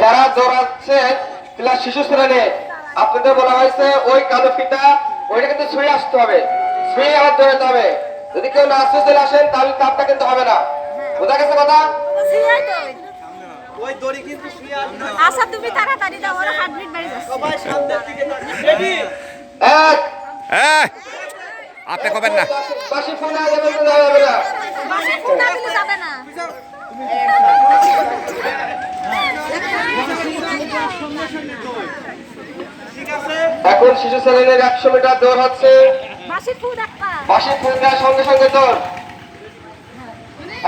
যারা দৌড়াচ্ছে ক্লাস শিশু শ্রেণী আপনাদের বলা হয়েছে ওই কালো ফিতা ওইটা কিন্তু ছুঁয়ে আসতে হবে, ছুঁয়ে আবার দৌড়াতে হবে। যদি কেউ না আসতে চলে আসেন তাহলে তাপটা কিন্তু হবে না। বোঝা গেছে কথা? ওই দড়ি কিন্তু ছুঁয়ে আসবে। আচ্ছা তুমি তাড়াতাড়ি দাও, ওরা হার্টবিট বেড়ে যাচ্ছে। সবাই সামনের দিকে রেডি। এক আপনি কবেন না, বাসি ফোন না যাবে তো যাবে না, বাসি ফোন না দিলে যাবে না। এখন শিশু শ্রেণীর 100 মিটার দৌড় হচ্ছে। বাসি ফোন একটা বাসি ফোন দেওয়ার সঙ্গে সঙ্গে দৌড়।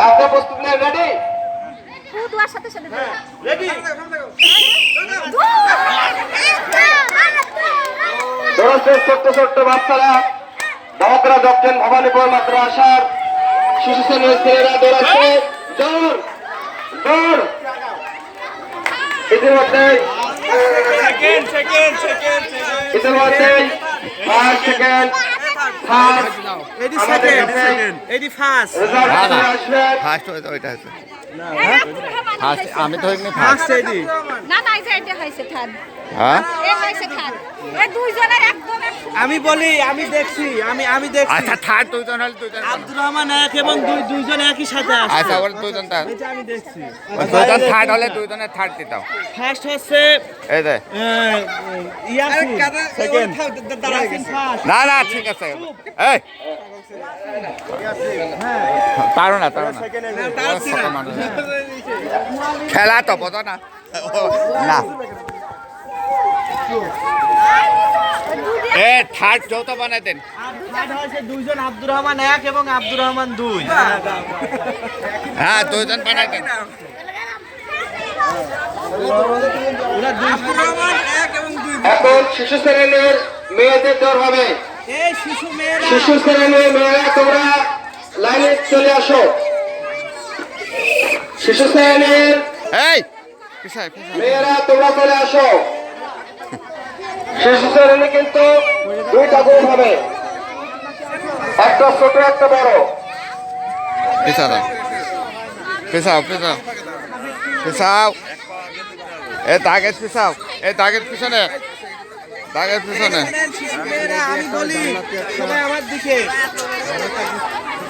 আপনারা প্রস্তুত নেন? রেডি? ফোন দেওয়ার সাথে সাথে রেডি। দৌড়াচ্ছে ছোট্ট ছোট্ট বাচ্চারা, বাবকরা দক্ষিণ ভবানীপুর মাদ্রাসার শিশু শ্রেণীর ছেলেরা দৌড়াচ্ছে। দৌড় দৌড়। ইতিমধ্যে ফার্স্ট সেকেন্ড থার্ড আমি তো এমনি ফার্স্ট। না না এই যে এটা হইছে থার্ড। হ্যাঁ এই হইছে থার্ড। এই দুইজনের একদম আমি বলি, আমি দেখছি, আমি দেখছি। আচ্ছা থার্ড দুইজন হলে দুইজন, আব্দুর রহমান এক এবং দুইজন একই সাথে আসছে। আচ্ছা ওর দুইজন থার্ড, এটা আমি দেখছি। দুইজন থার্ড হলে দুইজনের থার্ড দিতাম। ফার্স্ট হচ্ছে এই যে ইয়াসিন, সেকেন্ড না না ঠিক আছে, এই পারো না খেলা তো বোঝো না না। এ থার্ড যৌথ বানাই দেন। থার্ড হচ্ছে দুইজন, আব্দুর রহমান এক এবং আব্দুর রহমান দুই। হ্যাঁ দুইজন বানাই দেন। এখন শিশু শ্রেণীর মেয়েদের দৌড় হবে। এই শিশু মেয়েরা, শিশু শ্রেণীর মেয়েরা তোমরা লাইনে চলে আসো। শিশু শ্রেণীর এই পিছায় মেয়েরা তোমরা চলে আসো। শিশু শ্রেণী কিন্তু দুইটা গ্রুপ হবে, একটা ছোট একটা বড়। পিছাও পিছাও পিছাও পিছাও, এ দাগের পিছাও, এ দাগের পিছনে, দাগের পিছনে। শিশু মেয়েরা, আমি বলি সবাই আমার দিকে।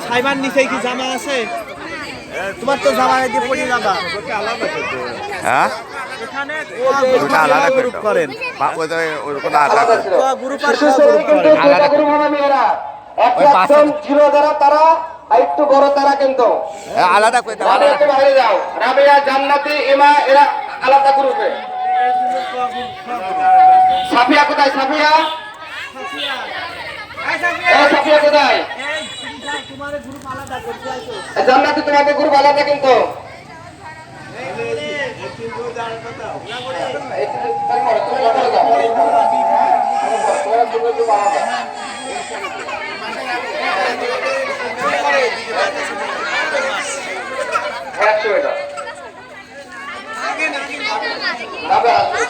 সাইবার নিচে কি জামা আছে? তোমার তো জামা দিয়ে পড়ে যাবা। হ্যাঁ এখানে ওটা আলাদা গ্রুপ করেন, ওটা আলাদা করে। গ্রুপ আর শিশু শ্রেণী কিন্তু দুইটা গ্রুপ হবে মেয়েরা। একজন জিরো যারা তারা আর একটু বড় তারা কিন্তু আলাদা করে দাও, একটু বাইরে যাও। রাবিয়া, জান্নাতি, ইমা এরা আলাদা গ্রুপে। সাফিয়া কোথায়? সাফিয়া, সাফিয়া কোথায়? তোমার গ্রুপ আলাদা করতে আসো। জান্নাতি তোমাদের গ্রুপ আলাদা কিন্তু। একশো এটা